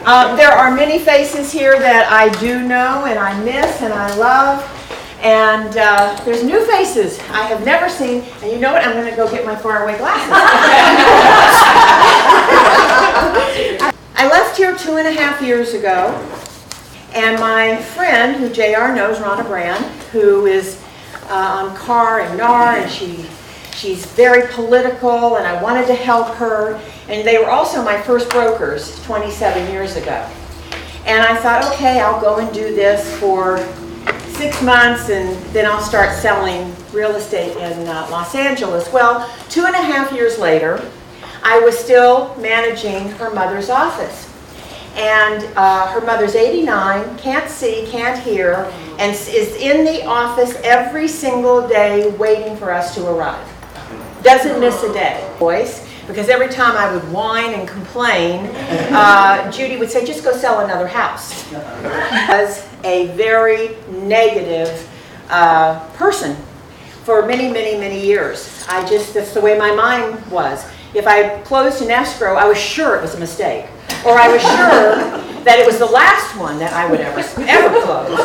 There are many faces here that I do know and I miss and I love. And there's new faces I have never seen. And you know what? I'm going to go get my faraway glasses. I left here 2.5 years ago. And my friend, who JR knows, Ronna Brand, who is on CAR and NAR, and she's very political, and I wanted to help her. And they were also my first brokers 27 years ago. And I thought, okay, I'll go and do this for 6 months, and then I'll start selling real estate in Los Angeles. Well, 2.5 years later, I was still managing her mother's office. And her mother's 89, can't see, can't hear, and is in the office every single day waiting for us to arrive. Doesn't miss a day. Voice, because every time I would whine and complain, Judy would say, just go sell another house. Was a very negative person for many, many, many years. That's the way my mind was. If I closed an escrow, I was sure it was a mistake. Or I was sure that it was the last one that I would ever close.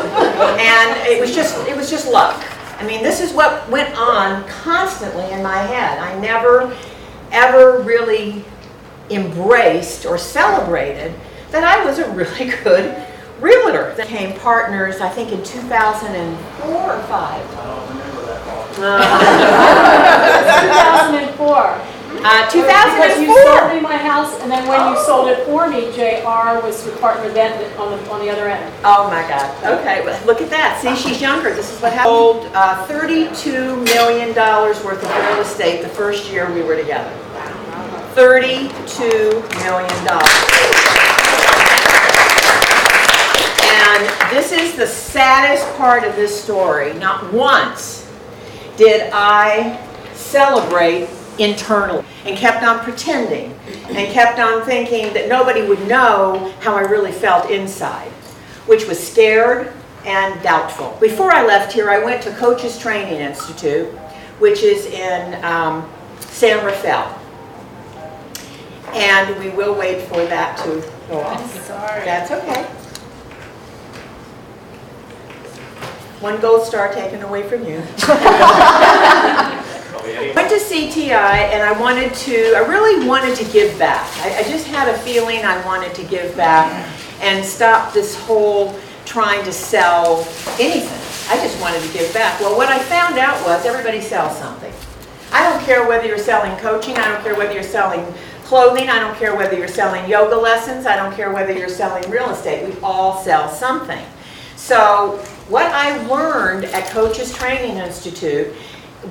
And it was just luck. I mean, this is what went on constantly in my head. I never, ever really embraced or celebrated that I was a really good realtor. They became partners, I think, in 2004 or 5. I don't remember that It was 2004. 2004. Because you sold me my house, and then when you sold it for me, JR was your partner then on the other end. Oh my God. Okay, well, look at that. See, she's younger. This is what happened. Sold $32 million worth of real estate the first year we were together. $32 million. And this is the saddest part of this story. Not once did I celebrate internally, and kept on pretending, and kept on thinking that nobody would know how I really felt inside, which was scared and doubtful. Before I left here, I went to Coaches Training Institute, which is in San Rafael. And we will wait for that to go off. Sorry. That's okay. One gold star taken away from you. I went to CTI, and I really wanted to give back. I just had a feeling I wanted to give back and stop this whole trying to sell anything. I just wanted to give back. Well, what I found out was everybody sells something. I don't care whether you're selling coaching, I don't care whether you're selling clothing, I don't care whether you're selling yoga lessons, I don't care whether you're selling real estate. We all sell something. So what I learned at Coaches Training Institute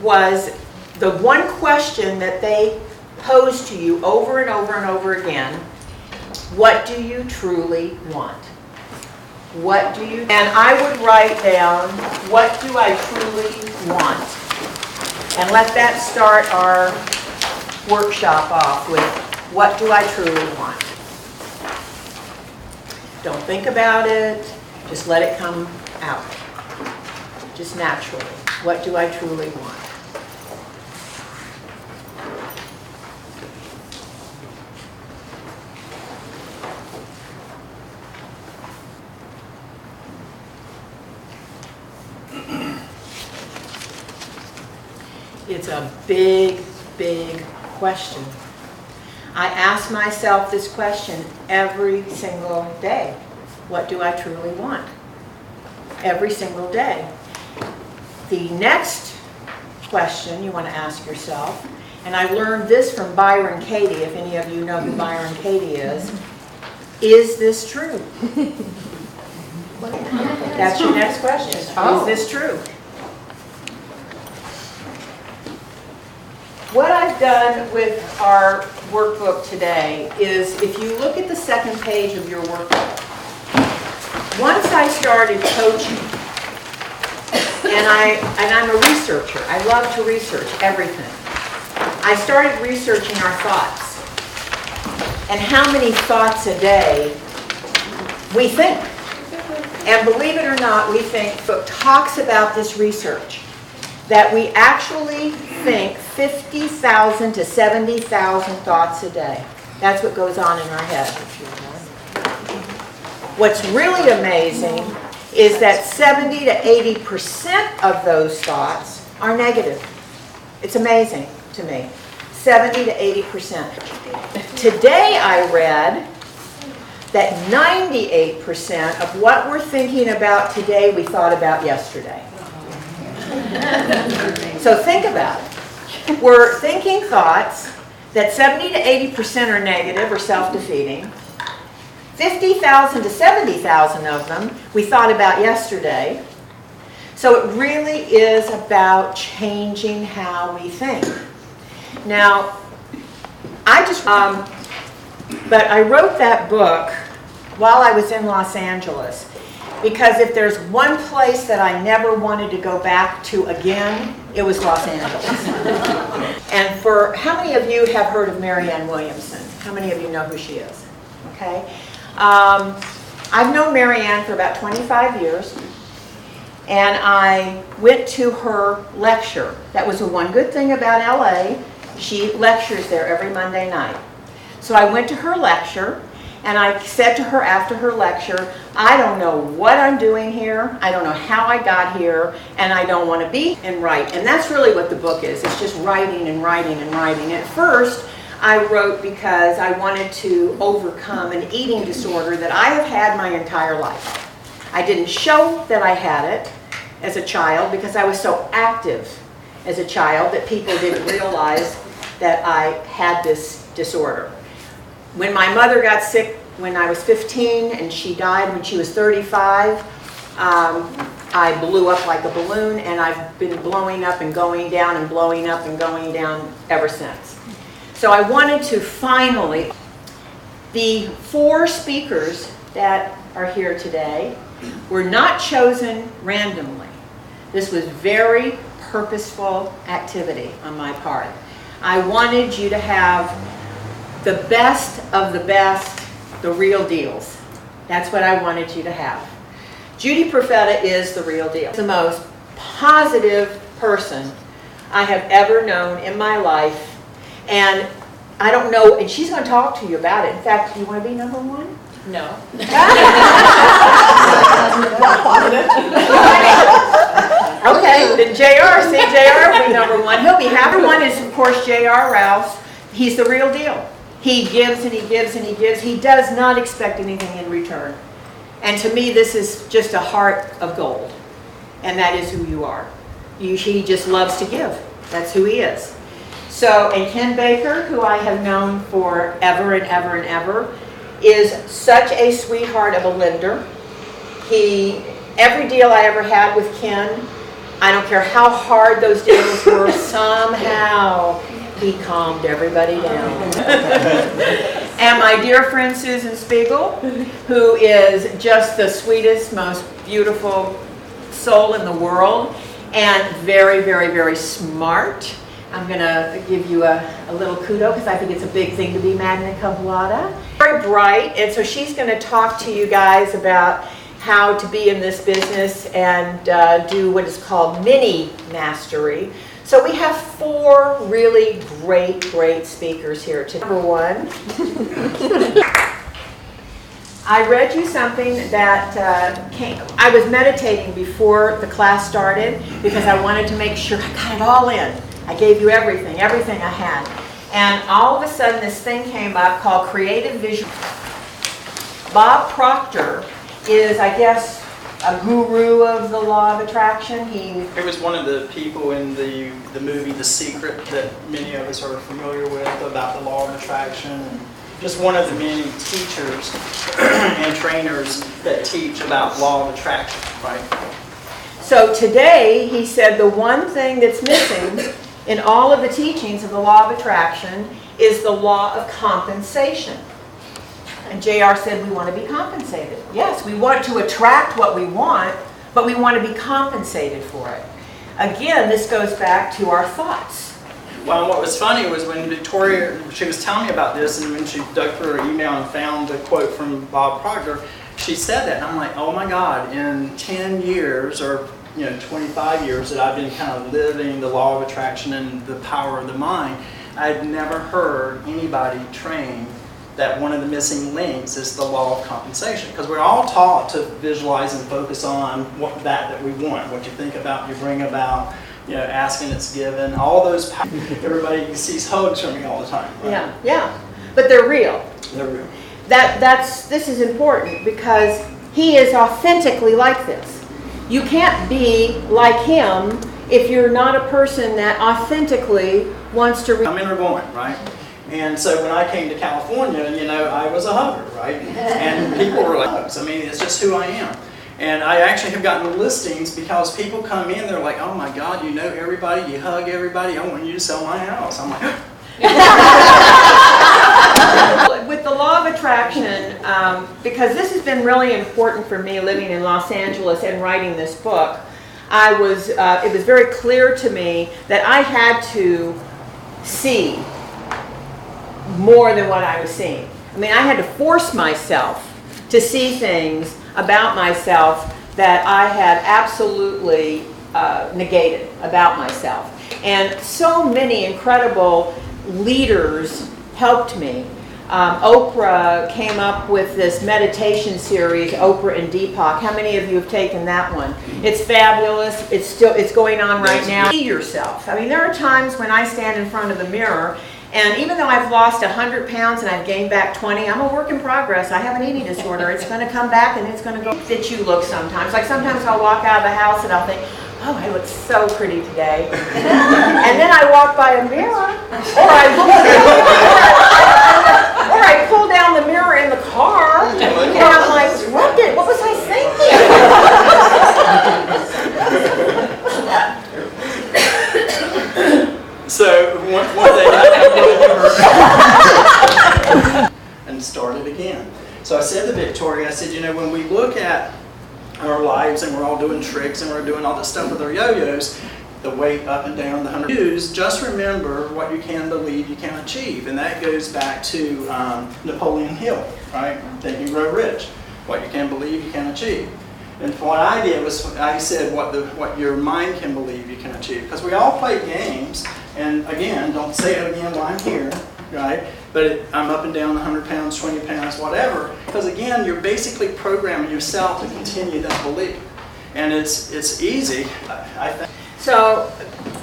was the one question that they pose to you over and over and over again: what do you truly want? What do you? And I would write down, what do I truly want? And let that start our workshop off with, what do I truly want? Don't think about it, just let it come out, just naturally. What do I truly want? It's a big, big question. I ask myself this question every single day. What do I truly want? Every single day. The next question you want to ask yourself, and I learned this from Byron Katie, if any of you know who Byron Katie is this true? That's your next question. Is this true? What I've done with our workbook today is, if you look at the second page of your workbook, once I started coaching, and I'm a researcher. I love to research everything. I started researching our thoughts and how many thoughts a day we think. And believe it or not, we think, the book talks about this research, that we actually think 50,000 to 70,000 thoughts a day. That's what goes on in our head. What's really amazing is that 70 to 80% of those thoughts are negative. It's amazing to me. 70 to 80%. Today I read that 98% of what we're thinking about today we thought about yesterday. So think about it. We're thinking thoughts that 70 to 80% are negative or self-defeating. 50,000 to 70,000 of them we thought about yesterday. So it really is about changing how we think. Now, but I wrote that book while I was in Los Angeles, because if there's one place that I never wanted to go back to again, it was Los Angeles. And for how many of you have heard of Marianne Williamson? How many of you know who she is? Okay. I've known Marianne for about 25 years, and I went to her lecture. That was the one good thing about LA. She lectures there every Monday night. So I went to her lecture, and I said to her after her lecture, I don't know what I'm doing here, I don't know how I got here, and I don't want to be and write. And that's really what the book is. It's just writing and writing and writing. At first, I wrote because I wanted to overcome an eating disorder that I have had my entire life. I didn't show that I had it as a child because I was so active as a child that people didn't realize that I had this disorder. When my mother got sick when I was 15 and she died when she was 35, I blew up like a balloon, and I've been blowing up and going down and blowing up and going down ever since. So I wanted to finally, the 4 speakers that are here today were not chosen randomly. This was very purposeful activity on my part. I wanted you to have the best of the best, the real deals. That's what I wanted you to have. Judy Profeta is the real deal. The most positive person I have ever known in my life. And I don't know, and she's going to talk to you about it. In fact, do you want to be number 1? No. Okay, then JR, see, JR will be number 1. He'll be number 1 is, of course, JR Rouse. He's the real deal. He gives and he gives and he gives. He does not expect anything in return. And to me, this is just a heart of gold. And that is who you are. He just loves to give. That's who he is. So, and Ken Baker, who I have known for ever and ever and ever, is such a sweetheart of a lender. Every deal I ever had with Ken, I don't care how hard those deals were, somehow he calmed everybody down. And my dear friend Susan Spiegel, who is just the sweetest, most beautiful soul in the world, and very, very, very smart. I'm going to give you a little kudo because I think it's a big thing to be magna cum laude. Very bright, and so she's going to talk to you guys about how to be in this business and do what is called mini mastery. So we have 4 really great speakers here today. Number 1, I read you something that I was meditating before the class started because I wanted to make sure I got it all in. I gave you everything I had. And all of a sudden this thing came up called Creative Vision. Bob Proctor is, I guess, a guru of the law of attraction. He was one of the people in the movie The Secret that many of us are familiar with about the law of attraction. And just one of the many teachers and trainers that teach about law of attraction, right? So today, he said the one thing that's missing in all of the teachings of the law of attraction is the law of compensation. And JR said we want to be compensated. Yes, we want to attract what we want, but we want to be compensated for it. Again, this goes back to our thoughts. Well, what was funny was when Victoria, she was telling me about this, and when she dug through her email and found the quote from Bob Proctor, she said that, and I'm like, oh my God, in 10 years, or 25 years that I've been kind of living the law of attraction and the power of the mind, I'd never heard anybody train that one of the missing links is the law of compensation, because we're all taught to visualize and focus on what that we want, what you think about, you bring about, asking it's given, all those. Everybody sees hugs from me all the time. Right? Yeah, yeah, but they're real. They're real. This is important because he is authentically like this. You can't be like him if you're not a person that authentically wants to. Coming or going, right? And so when I came to California, I was a hugger, right? And people were like, hugs. I mean, it's just who I am. And I actually have gotten listings because people come in, they're like, oh my God, you know everybody, you hug everybody, I want you to sell my house. I'm like, with the law of attraction, because this has been really important for me living in Los Angeles and writing this book, it was very clear to me that I had to see more than what I was seeing. I mean, I had to force myself to see things about myself that I had absolutely negated about myself. And so many incredible leaders helped me. Oprah came up with this meditation series, Oprah and Deepak. How many of you have taken that one? It's fabulous. It's going on right now. See yourself. I mean, there are times when I stand in front of the mirror, and even though I've lost 100 pounds and I've gained back 20, I'm a work in progress. I have an eating disorder. It's going to come back and it's going to go. That you look sometimes. Like sometimes I'll walk out of the house and I'll think, oh, I look so pretty today. And then I walk by a mirror, or I pull down the mirror in the car, and I'm like, what was I thinking? So one day I and started again. So I said to Victoria, I said, when we look at our lives and we're all doing tricks and we're doing all this stuff with our yo-yos, the weight up and down, the 100 views, just remember what you can believe you can achieve. And that goes back to Napoleon Hill, right? Think and Grow Rich. What you can believe you can achieve. And what I did was I said what your mind can believe you can achieve. Because we all play games, and again, don't say it again while I'm here, right? But I'm up and down 100 pounds, 20 pounds, whatever. Because again, you're basically programming yourself to continue that belief. And it's easy, I think. So,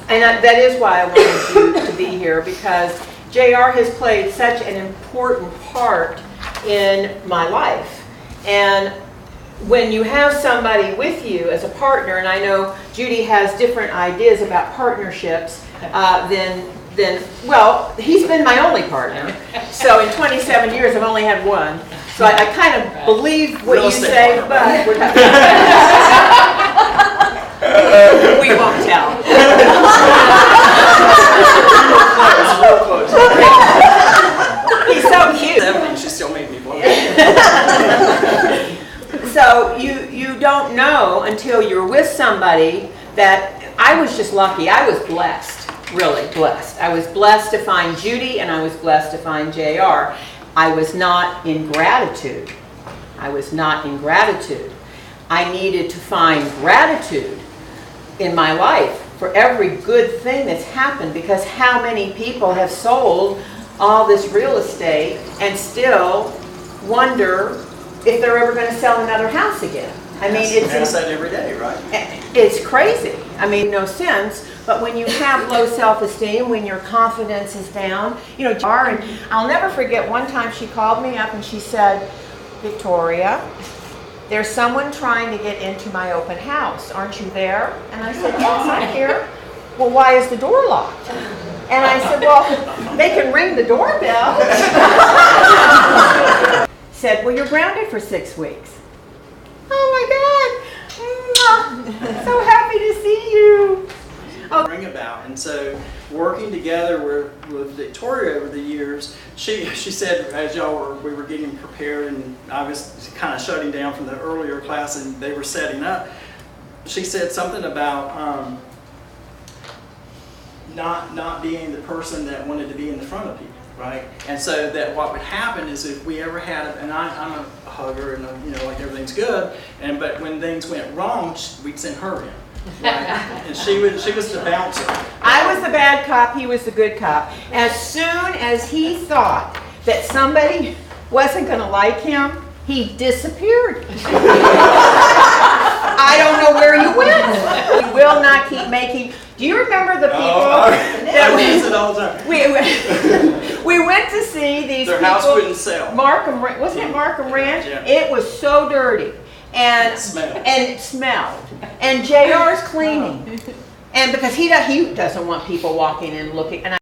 and that is why I wanted you to be here, because JR has played such an important part in my life. And when you have somebody with you as a partner, and I know Judy has different ideas about partnerships well, he's been my only partner. So in 27 years, I've only had one. So I kind of believe what you say, but we won't tell. He's so cute. She still made me blow. So you don't know until you're with somebody that I was just lucky. I was blessed, really blessed. I was blessed to find Judy, and I was blessed to find JR. I was not in gratitude. I was not in gratitude. I needed to find gratitude in my life for every good thing that's happened, because how many people have sold all this real estate and still wonder if they're ever going to sell another house again. I mean, it's that every day, right? It's crazy. I mean, no sense. But when you have low self-esteem, when your confidence is down, and I'll never forget one time she called me up and she said, Victoria, there's someone trying to get into my open house. Aren't you there? And I said, yes, I'm here. Well, why is the door locked? And I said, well, they can ring the doorbell. Said, well, you're grounded for 6 weeks. Oh my God, so happy to see you. Oh. Bring about, and so working together with Victoria over the years, she said as we were getting prepared, and I was kind of shutting down from the earlier class, and they were setting up. She said something about not being the person that wanted to be in the front of people. Right, and so that what would happen is if we ever had, and I'm a hugger, and like everything's good, but when things went wrong, we'd send her in, right? And she was the bouncer. I was the bad cop, he was the good cop. As soon as he thought that somebody wasn't gonna like him, he disappeared. I don't know where you went. He will not keep making. Do you remember the people that I use it all the time. we went to see these Their people? house wouldn't sell. Markham, wasn't it Markham Ranch? Yeah. It was so dirty, and it smelled. And JR's cleaning, and because he doesn't want people walking and looking. And